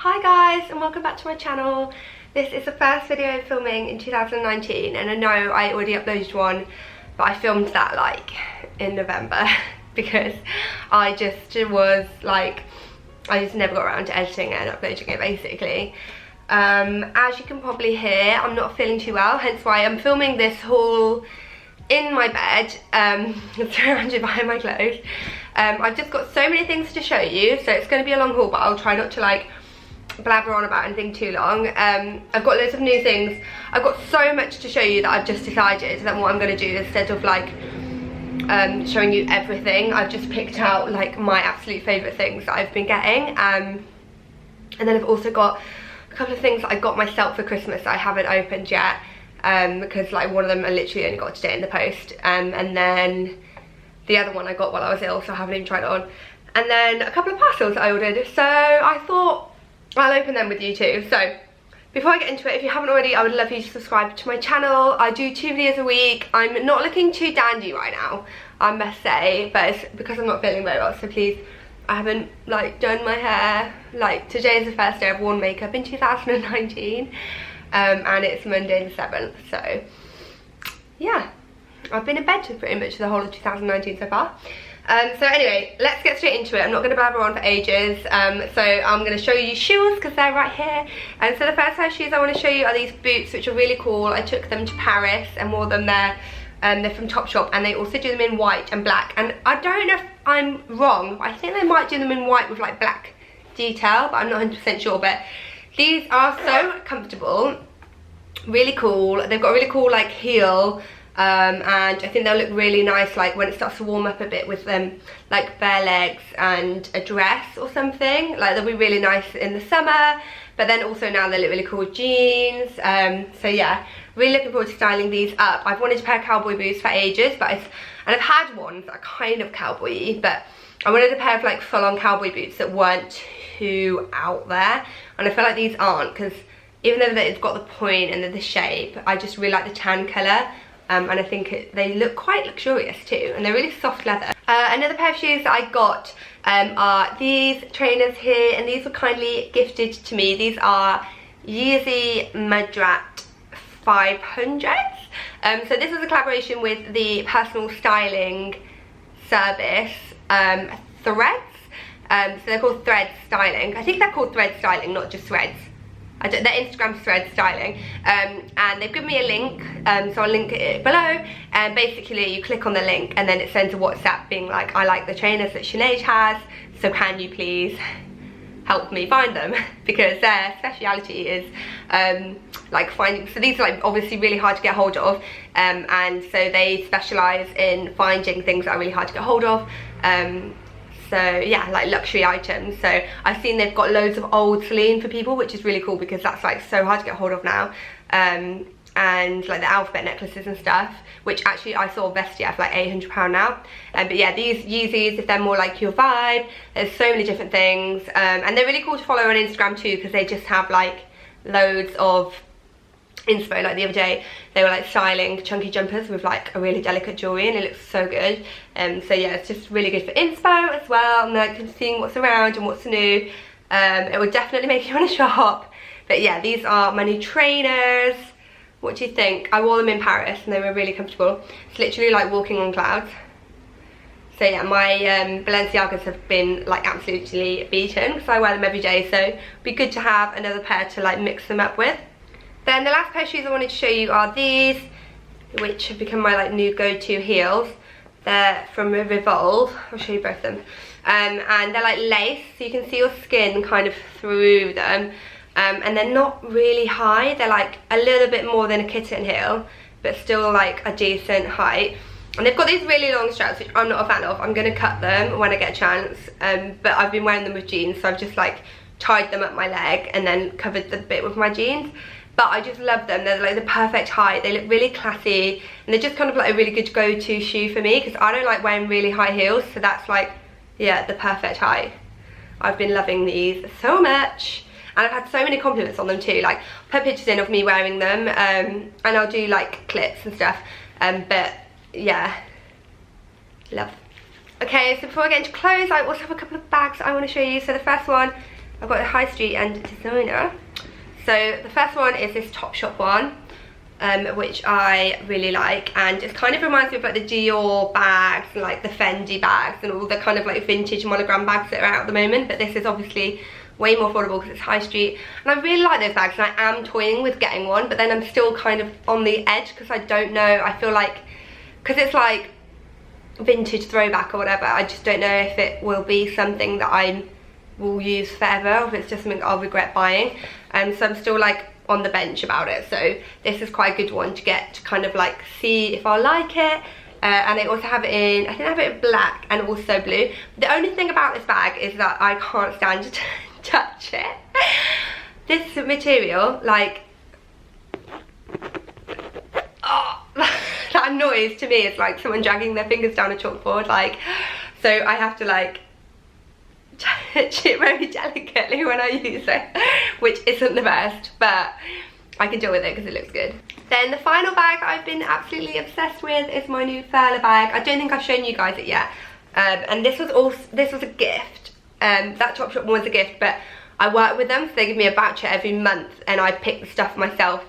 Hi guys, and welcome back to my channel. This is the first video filming in 2019, and I know I already uploaded one, but I filmed that like in November because I just never got around to editing it and uploading it basically. As you can probably hear, I'm not feeling too well, hence why I'm filming this haul in my bed, surrounded by my clothes. I've just got so many things to show you, so it's going to be a long haul, but I'll try not to like blabber on about anything too long. I've got loads of new things. I've got so much to show you that I've just decided that what I'm going to do, instead of like showing you everything, I've just picked out like my absolute favourite things that I've been getting. And then I've also got a couple of things that I got myself for Christmas that I haven't opened yet, because like one of them I literally only got today in the post, and then the other one I got while I was ill, so I haven't even tried it on. And then a couple of parcels that I ordered, so I thought I'll open them with you too. So before I get into it, if you haven't already, I would love you to subscribe to my channel. I do 2 videos a week. I'm not looking too dandy right now, I must say, but it's because I'm not feeling very well, so please, I haven't like done my hair. Like today is the first day I've worn makeup in 2019, and it's Monday the 7th, so yeah, I've been in bed for pretty much the whole of 2019 so far. So anyway, let's get straight into it. I'm not going to blabber on for ages, so I'm going to show you shoes because they're right here. And so the first pair of shoes I want to show you are these boots, which are really cool. I took them to Paris and wore them there. They're from Topshop, and they also do them in white and black. And I don't know if I'm wrong, but I think they might do them in white with like black detail, but I'm not 100% sure. But these are so comfortable, really cool. They've got a really cool like heel. And I think they'll look really nice like when it starts to warm up a bit with them, like bare legs and a dress or something. Like they'll be really nice in the summer, but then also now they look really cool with jeans. So yeah, really looking forward to styling these up. I've wanted a pair of cowboy boots for ages, but I've had ones that are kind of cowboy-y, but I wanted a pair of like full-on cowboy boots that weren't too out there, and I feel like these aren't, because even though they've got the point and the shape, I just really like the tan colour. And I think they look quite luxurious too, and they're really soft leather. Another pair of shoes that I got are these trainers here, and these were kindly gifted to me. These are Yeezy Mudrat 500s. So this is a collaboration with the personal styling service Threads. So they're called Threads Styling. I think they're called Threads Styling, not just Threads. Their Instagram's Thread Styling, and they've given me a link, so I'll link it below. And basically you click on the link and then it sends a WhatsApp being like, I like the trainers that Sinead has, so can you please help me find them, because their speciality is like finding, so these are like obviously really hard to get hold of, and so they specialise in finding things that are really hard to get hold of. So yeah, like luxury items. So I've seen they've got loads of old Celine for people, which is really cool because that's like so hard to get hold of now. And like the alphabet necklaces and stuff, which actually I saw Vestia for like £800 now. But yeah, these Yeezys, if they're more like your vibe, there's so many different things. And they're really cool to follow on Instagram too, because they just have like loads of inspo. Like the other day they were like styling chunky jumpers with like a really delicate jewelry, and it looks so good. So yeah, it's just really good for inspo as well, and like seeing what's around and what's new. It would definitely make you want to shop. But yeah, these are my new trainers. What do you think? I wore them in Paris and they were really comfortable. It's literally like walking on clouds. So yeah, my Balenciagas have been like absolutely beaten because I wear them every day, so it'd be good to have another pair to like mix them up with. Then the last pair of shoes I wanted to show you are these, which have become my like new go-to heels. They're from Revolve. I'll show you both of them. And they're like lace, so you can see your skin kind of through them. And they're not really high. They're like a little bit more than a kitten heel, but still like a decent height. And they've got these really long straps, which I'm not a fan of. I'm going to cut them when I get a chance. But I've been wearing them with jeans, so I've just like tied them up my leg and then covered the bit with my jeans. But I just love them. They're like the perfect height. They look really classy, and they're just kind of like a really good go-to shoe for me, because I don't like wearing really high heels, so that's like, yeah, the perfect height. I've been loving these so much, and I've had so many compliments on them too. Like, put pictures in of me wearing them, and I'll do like clips and stuff. But yeah, love. Okay, so before I get into clothes, I also have a couple of bags that I want to show you. So the first one I've got the High Street and Designer. So the first one is this Topshop one, which I really like, and it kind of reminds me of like the Dior bags, like the Fendi bags and all the kind of like vintage monogram bags that are out at the moment, but this is obviously way more affordable because it's High Street, and I really like those bags, and I am toying with getting one, but then I'm still kind of on the edge because I don't know. I feel like, because it's like vintage throwback or whatever, I just don't know if it will be something that I will use forever, or if it's just something I'll regret buying, and so I'm still like on the bench about it. So this is quite a good one to get to kind of like see if I like it. And they also have it in, I think they have it in black and also blue. The only thing about this bag is that I can't stand to touch it. This material, like, oh, that noise to me is like someone dragging their fingers down a chalkboard, like, so I have to like touch it very delicately when I use it, which isn't the best, but I can deal with it because it looks good. Then the final bag I've been absolutely obsessed with is my new Furler bag. I don't think I've shown you guys it yet, and this was a gift. That Topshop one was a gift, but I work with them, so they give me a voucher every month, and I pick the stuff myself.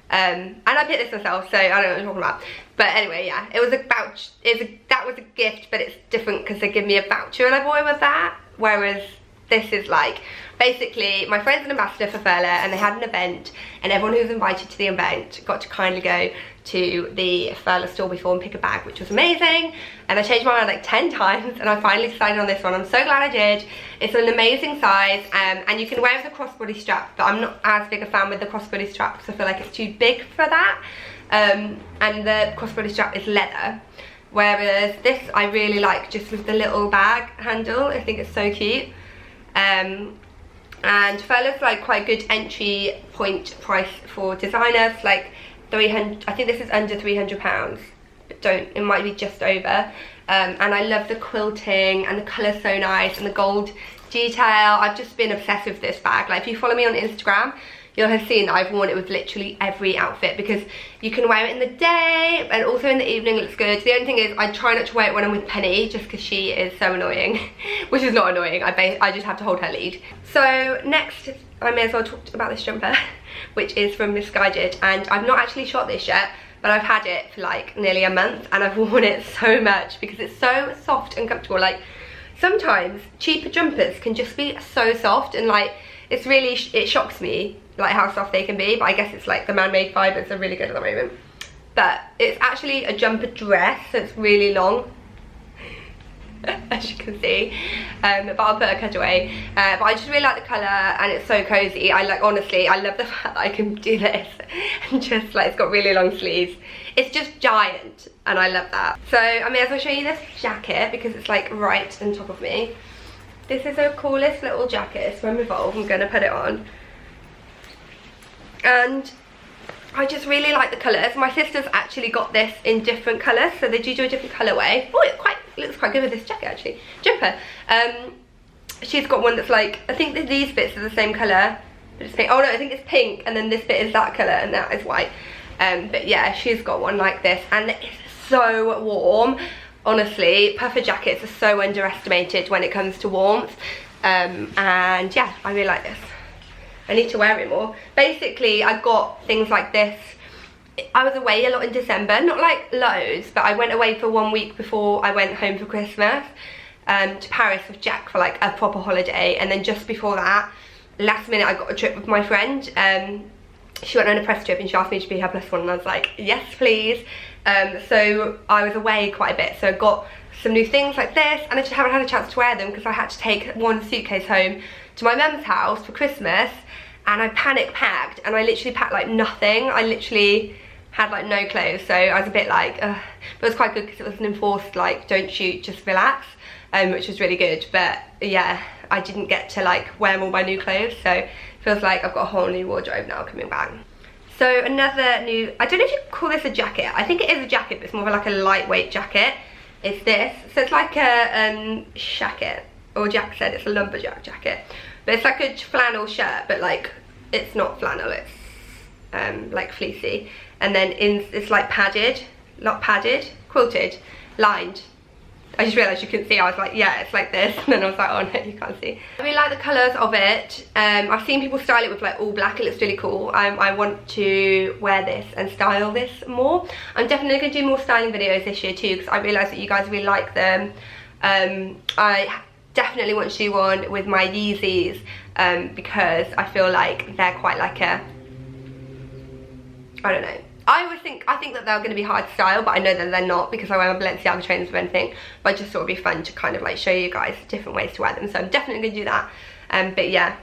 And I picked this myself, so I don't know what I'm talking about. But anyway, yeah, it was a voucher. That was a gift, but it's different because they give me a voucher and I bought it with that. Whereas this is like, basically, my friend's an ambassador for Furler, and they had an event, and everyone who was invited to the event got to kindly go to the Furler store before and pick a bag, which was amazing. And I changed my mind like 10 times, and I finally decided on this one. I'm so glad I did. It's an amazing size, and you can wear it with a crossbody strap, but I'm not as big a fan with the crossbody strap because I feel like it's too big for that. And the crossbody strap is leather, whereas this I really like just with the little bag handle. I think it's so cute. And Furler's like quite a good entry point price for designers, like 300, I think this is under £300, but it might be just over. And I love the quilting, and the colour's so nice, and the gold detail. I've just been obsessed with this bag. Like, if you follow me on Instagram, you'll have seen that I've worn it with literally every outfit, because you can wear it in the day and also in the evening. It looks good. The only thing is I try not to wear it when I'm with Penny, just because she is so annoying. Which is not annoying, I just have to hold her lead. So next, I may as well talk about this jumper, which is from Miss Guided, and I've not actually shot this yet, but I've had it for like nearly a month, and I've worn it so much because it's so soft and comfortable. Like, sometimes cheaper jumpers can just be so soft, and like, it's really, it shocks me like how soft they can be, but I guess it's like the man-made fibres are really good at the moment. But it's actually a jumper dress, so it's really long, as you can see, but I'll put a cutaway. But I just really like the colour, and it's so cozy. I like, honestly, I love the fact that I can do this and just like, it's got really long sleeves. It's just giant, and I love that. So I may as well show you this jacket because it's like right on top of me. This is the coolest little jacket. It's from Revolve. I'm gonna put it on, and I just really like the colours. My sister's actually got this in different colours, so they do a different colourway. Oh, it looks quite good with this jacket, actually. Jumper. She's got one that's like, I think that these bits are the same colour, but it's pink. Oh no, I think it's pink, and then this bit is that colour, and that is white. But yeah, she's got one like this, and it's so warm. Honestly, puffer jackets are so underestimated when it comes to warmth. And yeah, I really like this. I need to wear it more. Basically, I got things like this. I was away a lot in December, not like loads, but I went away for 1 week before I went home for Christmas, to Paris with Jack for like a proper holiday. And then just before that, last minute, I got a trip with my friend. She went on a press trip and she asked me to be her plus one, and I was like, yes please. So I was away quite a bit, so I got some new things like this, and I just haven't had a chance to wear them because I had to take one suitcase home to my mum's house for Christmas, and I panic packed, and I literally packed like nothing. I literally had like no clothes, so I was a bit like, ugh. But it was quite good because it was an enforced like, don't shoot, just relax, which was really good. But yeah, I didn't get to like wear all my new clothes, so it feels like I've got a whole new wardrobe now coming back. So another new, I don't know if you call this a jacket. I think it is a jacket, but it's more of like a lightweight jacket. It's this. So it's like a shacket, or Jack said it's a lumberjack jacket. But it's like a flannel shirt, but like, it's not flannel, it's like fleecy. And then it's like padded, not padded, quilted, lined. I just realised you couldn't see. I was like, yeah, it's like this. And then I was like, oh no, you can't see. I really like the colours of it. I've seen people style it with like all black. It looks really cool. I want to wear this and style this more. I'm definitely going to do more styling videos this year too, because I realised that you guys really like them. I definitely want to do one with my Yeezys, because I feel like they're quite like a, I don't know. I think that they're going to be hard to style, but I know that they're not because I wear my Balenciaga trainers or anything. But I just thought it would be fun to kind of like show you guys different ways to wear them. So I'm definitely going to do that. But yeah,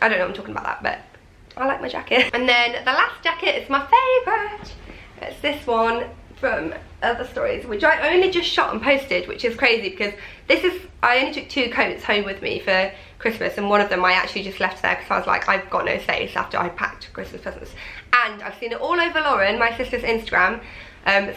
I don't know what I'm talking about that, but I like my jacket. And then the last jacket is my favourite. It's this one from Other Stories, which I only just shot and posted, which is crazy because this is, I only took 2 coats home with me for Christmas, and one of them I actually just left there because I was like, I've got no space after I packed Christmas presents. And I've seen it all over Lauren, my sister's Instagram,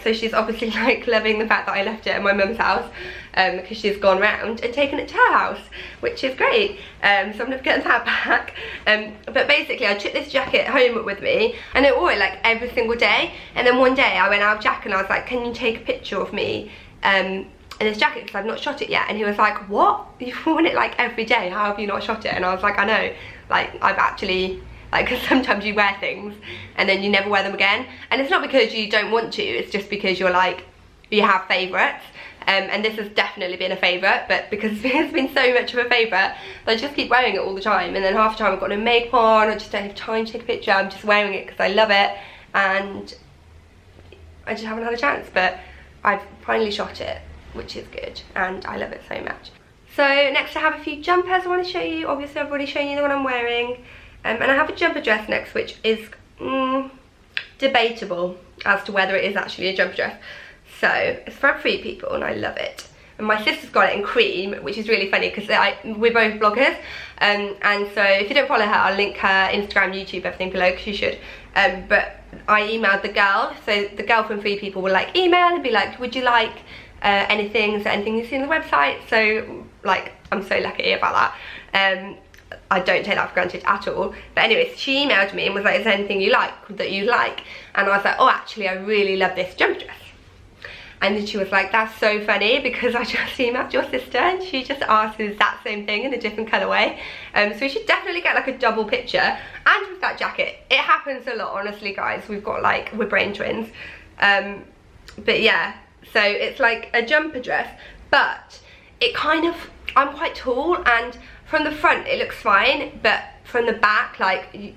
so she's obviously like loving the fact that I left it at my mum's house, because she's gone round and taken it to her house, which is great. So I'm gonna get that back. But basically I took this jacket home with me and I wore it like every single day, and then one day I went out of jacket and I was like, can you take a picture of me in this jacket because I've not shot it yet? And he was like, what? You've worn it like every day, how have you not shot it? And I was like, I know, like I've actually, like, because sometimes you wear things and then you never wear them again, and it's not because you don't want to, it's just because you're like, you have favourites, and this has definitely been a favourite, but because it's been so much of a favourite, I just keep wearing it all the time, and then half the time I've got no makeup on, I just don't have time to take a picture, I'm just wearing it because I love it, and I just haven't had a chance, but I've finally shot it, which is good, and I love it so much. So next I have a few jumpers I want to show you. Obviously I've already shown you the one I'm wearing. And I have a jumper dress next, which is debatable as to whether it is actually a jumper dress. So it's from Free People and I love it. And my sister's got it in cream, which is really funny because we're both bloggers. And so if you don't follow her, I'll link her Instagram, YouTube, everything below because you should. But I emailed the girl, so the girl from Free People will like email and be like, would you like anything? Is there anything you see on the website? So like, I'm so lucky about that. I don't take that for granted at all. But anyways, she emailed me and was like, is there anything you like that you like? And I was like, oh, actually I really love this jumper dress. And then she was like, that's so funny because I just emailed your sister and she just asked the exact same thing in a different colourway. So we should definitely get like a double picture. And with that jacket, it happens a lot, honestly guys. We've got like, we're brain twins. But yeah, so it's like a jumper dress, but it kind of, I'm quite tall, and from the front it looks fine, but from the back, like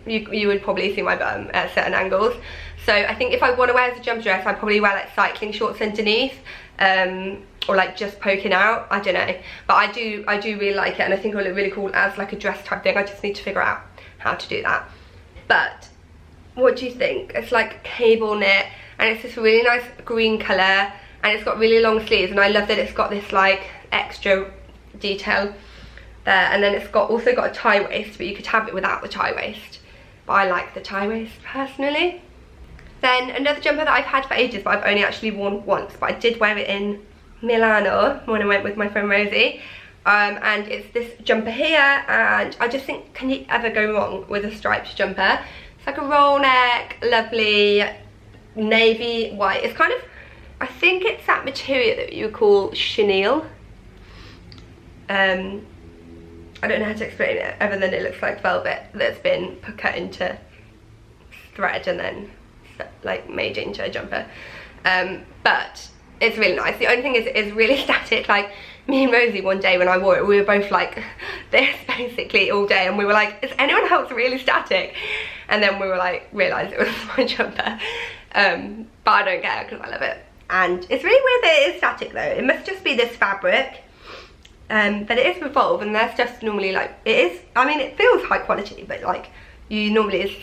you would probably see my bum at certain angles. So I think if I want to wear as a jumper dress, I'd probably wear like cycling shorts underneath, or like just poking out, I don't know. But I do really like it, and I think it'll look really cool as like a dress type thing. I just need to figure out how to do that. But what do you think? It's like cable knit, and it's this really nice green colour, and it's got really long sleeves, and I love that it's got this like extra detail there, and then it's also got a tie waist, but you could have it without the tie waist, but I like the tie waist personally. Then another jumper that I've had for ages but I've only actually worn once, but I did wear it in Milano when I went with my friend Rosie, and it's this jumper here, and I just think, can you ever go wrong with a striped jumper? It's like a roll neck, lovely navy white. It's kind of, I think it's that material that you would call chenille. I don't know how to explain it other than it looks like velvet that's been cut into thread and then like made into a jumper. But it's really nice. The only thing is it's really static. Like me and Rosie one day when I wore it, we were both like this basically all day, and we were like, is anyone else really static? And then we were like, realised it was my jumper. But I don't care because I love it. And it's really weird that it is static though. It must just be this fabric. But it is Revolve, and their stuff's normally like, it is, I mean it feels high quality, but like you normally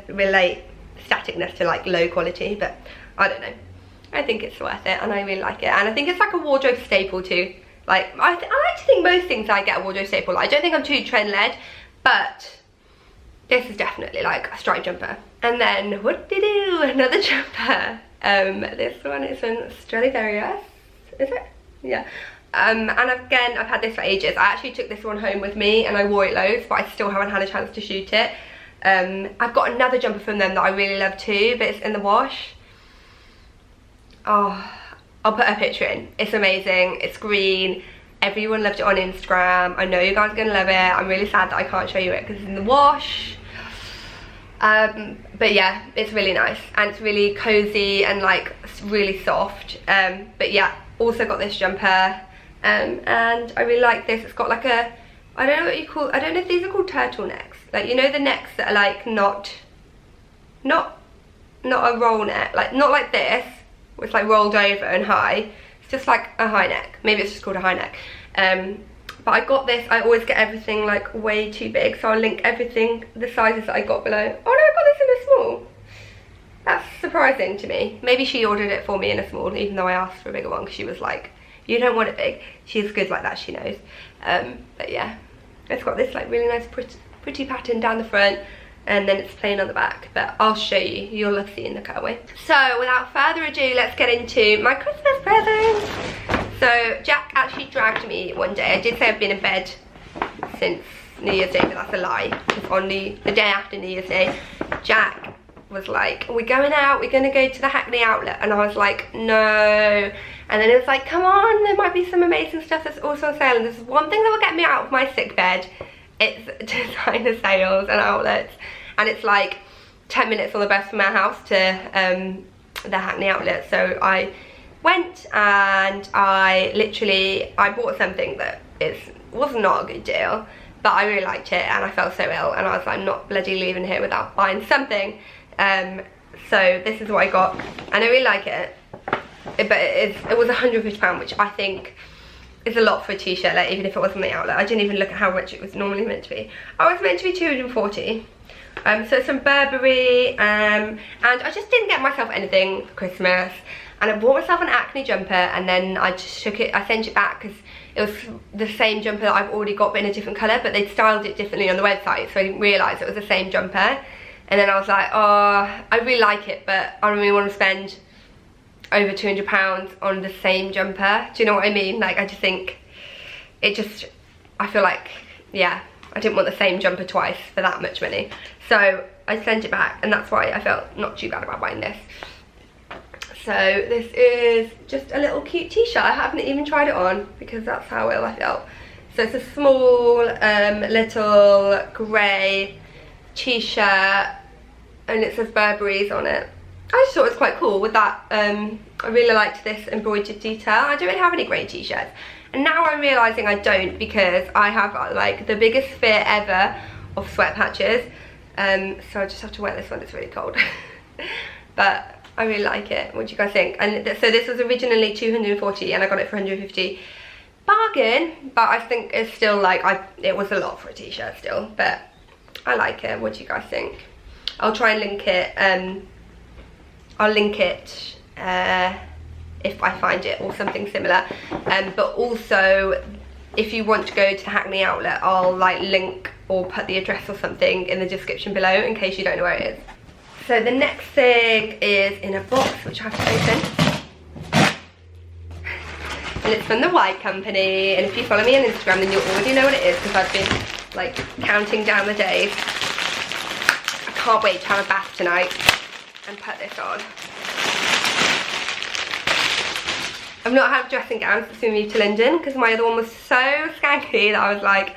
relate staticness to like low quality, but I don't know. I think it's worth it and I really like it, and I think it's like a wardrobe staple too. Like I like to think most things I get a wardrobe staple. Like, I don't think I'm too trend led, but this is definitely like a striped jumper. And then what did I do? Another jumper. This one is in Stradivarius, is it? Yeah. And again, I've had this for ages. I actually took this one home with me and I wore it loads, but I still haven't had a chance to shoot it. I've got another jumper from them that I really love too, but it's in the wash. Oh I'll put a picture in. It's amazing, it's green, everyone loved it on Instagram. I know you guys are gonna love it. I'm really sad that I can't show you it because it's in the wash. But yeah, it's really nice and it's really cozy and like really soft. But yeah, also got this jumper, and I really like this. It's got like a, I don't know what you call, I don't know if these are called turtlenecks, like, you know, the necks that are like not a roll neck, like not like this, where it's like rolled over and high. It's just like a high neck. Maybe it's just called a high neck. But I got this, I always get everything like way too big, so I'll link everything, the sizes that I got below. Oh no, I got this in a small. That's surprising to me. Maybe she ordered it for me in a small, even though I asked for a bigger one, because she was like, you don't want it big. She's good like that, she knows. But yeah, it's got this like really nice pretty pattern down the front, and then it's plain on the back, but I'll show you, you'll love seeing the cutaway. So without further ado, let's get into my Christmas presents. So Jack actually dragged me one day. I did say I've been in bed since New Year's Day, but that's a lie. Because on the day after New Year's Day, Jack was like, we're going out, we're gonna go to the Hackney outlet. And I was like, no. And then it was like, come on, there might be some amazing stuff that's also on sale. And this is one thing that will get me out of my sick bed. It's designer sales and outlets. And it's like 10 minutes on the bus from our house to the Hackney outlet. So I went and I bought something that was not a good deal, but I really liked it and I felt so ill and I was like, I'm not bloody leaving here without buying something. So this is what I got and I really like it, but it was £150, which I think is a lot for a t-shirt, like even if it wasn't the outlet. I didn't even look at how much it was normally meant to be. I was meant to be 240. So some Burberry, and I just didn't get myself anything for Christmas. And I bought myself an acne jumper and then I just shook it, I sent it back because it was the same jumper that I've already got but in a different colour, but they'd styled it differently on the website, so I didn't realise it was the same jumper. And then I was like, oh, I really like it, but I don't really want to spend over £200 on the same jumper. Do you know what I mean? Like, I just think, I feel like, yeah, I didn't want the same jumper twice for that much money. So I sent it back and that's why I felt not too bad about buying this. So this is just a little cute t-shirt. I haven't even tried it on because that's how ill I felt. So it's a small little grey t-shirt and it says Burberry's on it. I just thought it was quite cool with that. I really liked this embroidered detail. I don't really have any grey t-shirts. And now I'm realising I don't because I have like the biggest fear ever of sweat patches. So I just have to wear this one, it's really cold. But I really like it. What do you guys think? And so this was originally 240 and I got it for 150. Bargain, but I think it's still like, it was a lot for a t-shirt still, but I like it. What do you guys think? I'll try and link it. I'll link it if I find it or something similar. But also, if you want to go to the Hackney outlet, I'll like link or put the address or something in the description below in case you don't know where it is. So the next thing is in a box which I have to open. And it's from the White Company. And if you follow me on Instagram then you'll already know what it is because I've been like counting down the days. I can't wait to have a bath tonight and put this on. I've not had a dressing gown since we moved to London because my other one was so skanky that I was like,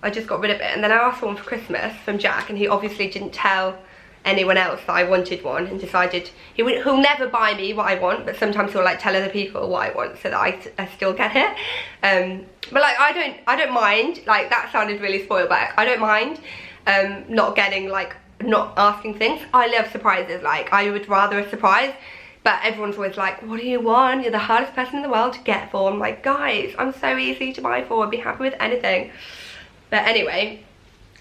I just got rid of it. And then I asked for one for Christmas from Jack and he obviously didn't tell anyone else that I wanted one and decided he'll never buy me what I want, but sometimes he'll like tell other people what I want so that I still get it. But like I don't mind, like that sounded really spoiled, but I don't mind not getting, like not asking things. I love surprises, like I would rather a surprise, but everyone's always like, what do you want? You're the hardest person in the world to get for. I'm like, guys, I'm so easy to buy for, I'd be happy with anything. But anyway,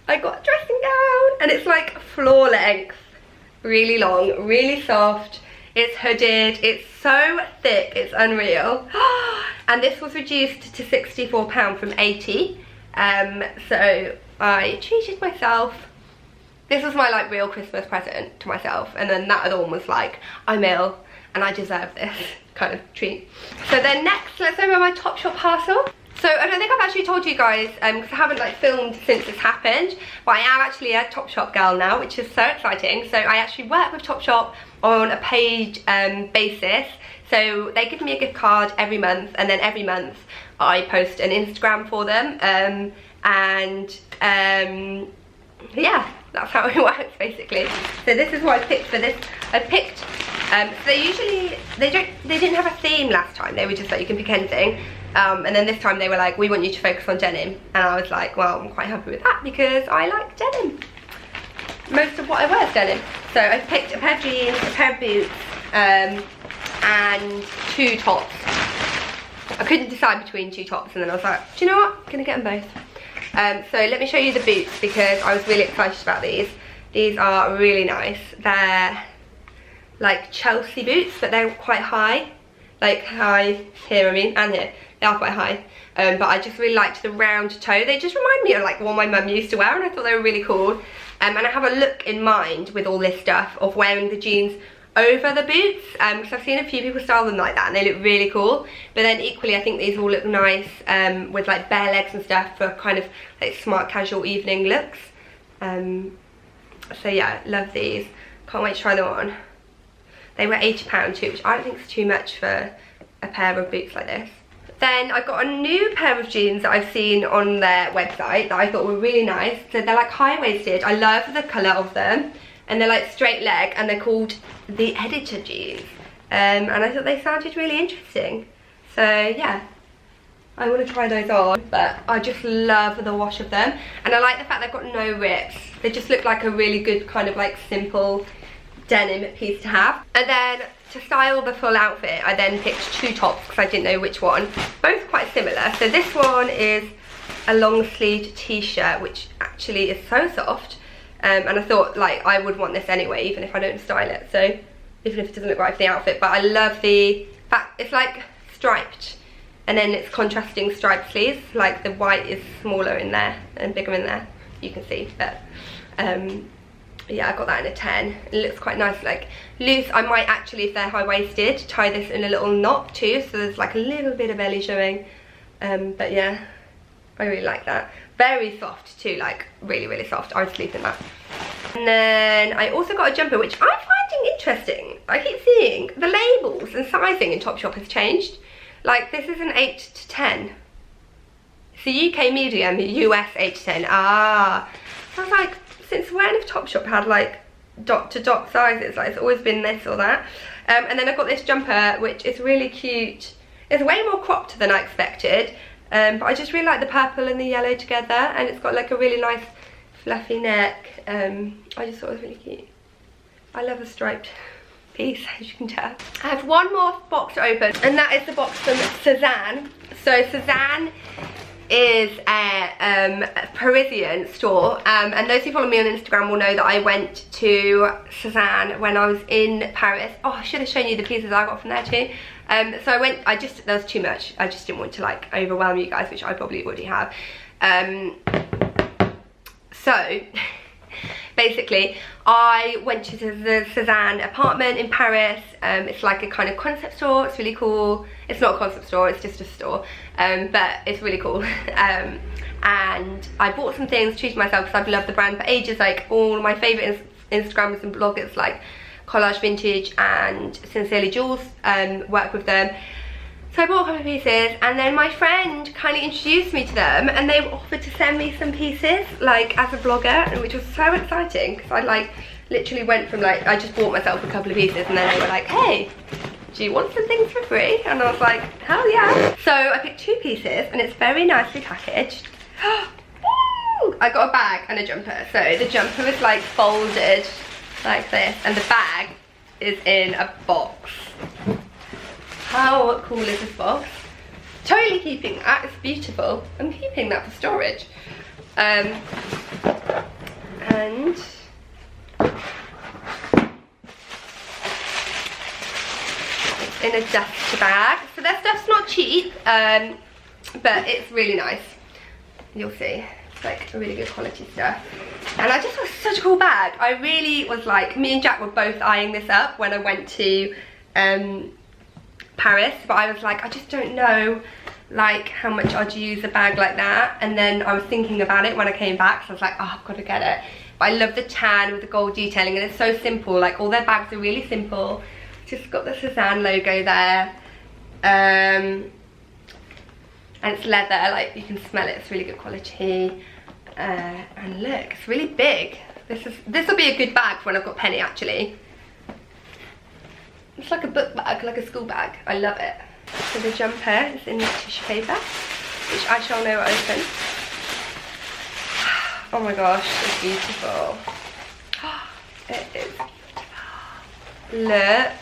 I got a dressing gown and it's like floor length, really long, really soft, it's hooded, it's so thick, it's unreal. And this was reduced to £64 from 80. So I treated myself. This was my like real Christmas present to myself, and then that other one was like, I'm ill and I deserve this kind of treat. So then next, let's open my Topshop parcel. So I don't think I've actually told you guys, because I haven't like filmed since this happened, but I am actually a Topshop girl now, which is so exciting. So I actually work with Topshop on a paid basis. So they give me a gift card every month, and then every month I post an Instagram for them. Yeah, that's how it works basically. So this is what I picked for this. I picked, so they didn't have a theme last time. They were just like, you can pick anything. And then this time they were like, we want you to focus on denim. And I was like, well, I'm quite happy with that because I like denim. Most of what I wear is denim. So I picked a pair of jeans, a pair of boots, and 2 tops. I couldn't decide between 2 tops, and then I was like, do you know what? I'm gonna get them both. So let me show you the boots because I was really excited about these. These are really nice. They're like Chelsea boots, but they're quite high. Like high here, I mean, and here. They are quite high. But I just really liked the round toe. They just remind me of like what my mum used to wear, and I thought they were really cool. And I have a look in mind with all this stuff of wearing the jeans over the boots, because I've seen a few people style them like that and they look really cool. But then equally I think these all look nice with like bare legs and stuff for kind of like smart casual evening looks. So yeah, love these. Can't wait to try them on. They were £80 too, which I don't think is too much for a pair of boots like this. Then I got a new pair of jeans that I've seen on their website that I thought were really nice. So they're like high-waisted. I love the colour of them. And they're like straight leg, and they're called the Editor jeans. And I thought they sounded really interesting. So yeah, I want to try those on. But I just love the wash of them. And I like the fact they've got no rips. They just look like a really good kind of like simple denim piece to have. And then to style the full outfit, I then picked 2 tops because I didn't know which one. Both quite similar. So this one is a long sleeved t-shirt, which actually is so soft. And I thought like I would want this anyway, even if I don't style it, so even if it doesn't look right for the outfit. But I love the fact it's like striped, and then it's contrasting striped sleeves. Like the white is smaller in there and bigger in there, you can see. But yeah, I got that in a 10. It looks quite nice, like loose. I might actually, if they're high-waisted, tie this in a little knot too, so there's like a little bit of belly showing. But yeah, I really like that. Very soft too, like really, really soft. I would sleep in that. And then I also got a jumper, which I'm finding interesting. I keep seeing the labels and sizing in Topshop has changed. Like this is an 8 to 10. It's the UK medium, US 8 to 10. Ah, so I was like, since when have Topshop had like dot to dot sizes? Like it's always been this or that. And then I've got this jumper, which is really cute. It's way more cropped than I expected. But I just really like the purple and the yellow together, and it's got like a really nice fluffy neck. I just thought it was really cute. I love a striped piece, as you can tell. I have one more box to open, and that is the box from Sezane. So Sezane is a Parisian store, and those who follow me on Instagram will know that I went to Sezane when I was in Paris. Oh, I should have shown you the pieces I got from there too. So I went, there was too much. I just didn't want to like overwhelm you guys, which I probably already have. So basically I went to the Sezane apartment in Paris. It's like a kind of concept store. It's really cool. It's not a concept store, it's just a store, but it's really cool. And I bought some things, treated myself, because I've loved the brand for ages. Like all my favourite Instagrammers and bloggers like Collage Vintage and Sincerely Jules work with them. So I bought a couple of pieces, and then my friend kind of introduced me to them, and they offered to send me some pieces like as a blogger, which was so exciting because I like literally went from like, I just bought myself a couple of pieces, and then they were like, hey, do you want some things for free? And I was like, hell yeah. So I picked 2 pieces, and it's very nicely packaged. I got a bag and a jumper. So the jumper is like folded like this, and the bag is in a box. How cool is this box? Totally keeping that, it's beautiful. I'm keeping that for storage. And it's in a duster bag. So their stuff's not cheap, but it's really nice. You'll see. It's like a really good quality stuff. And I just thought it's such a cool bag. I really was like, me and Jack were both eyeing this up when I went to Paris, but I was like, I just don't know like how much I'd use a bag like that. And then I was thinking about it when I came back, so I was like, oh, I've got to get it. But I love the tan with the gold detailing, and it's so simple. Like all their bags are really simple, just got the Sezane logo there. And it's leather, like you can smell it, it's really good quality. And look, it's really big. This will be a good bag for when I've got Penny actually. It's like a book bag, like a school bag. I love it. So the jumper is in this tissue paper, which I shall now open. Oh my gosh, it's beautiful. It is beautiful. Look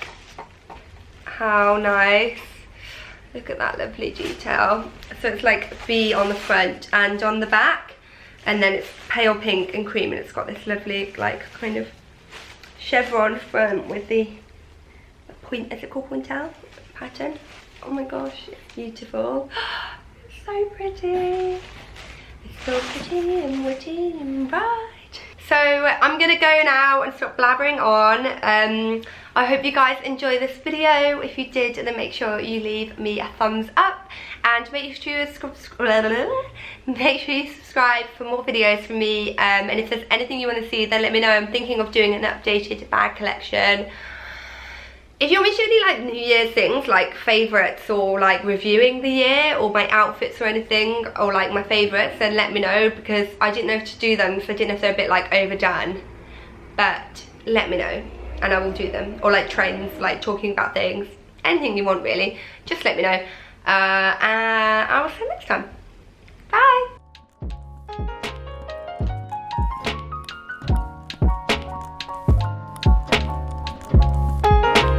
how nice. Look at that lovely detail. So it's like B on the front and on the back, and then it's pale pink and cream, and it's got this lovely like kind of chevron front with the point, is it called pointelle pattern? Oh my gosh, it's beautiful. It's so pretty. It's so pretty and witty and bright. So I'm gonna go now and stop blabbering on. I hope you guys enjoy this video. If you did, then make sure you leave me a thumbs up and make sure you subscribe for more videos from me. And if there's anything you want to see, then let me know. I'm thinking of doing an updated bag collection. If you want me to do like New Year's things, like favourites or like reviewing the year or my outfits or anything, or like my favourites, then let me know, because I didn't know if to do them because I didn't know if they're a bit like overdone. But let me know and I will do them. Or like trends, like talking about things, anything you want really, just let me know. And I will see you next time.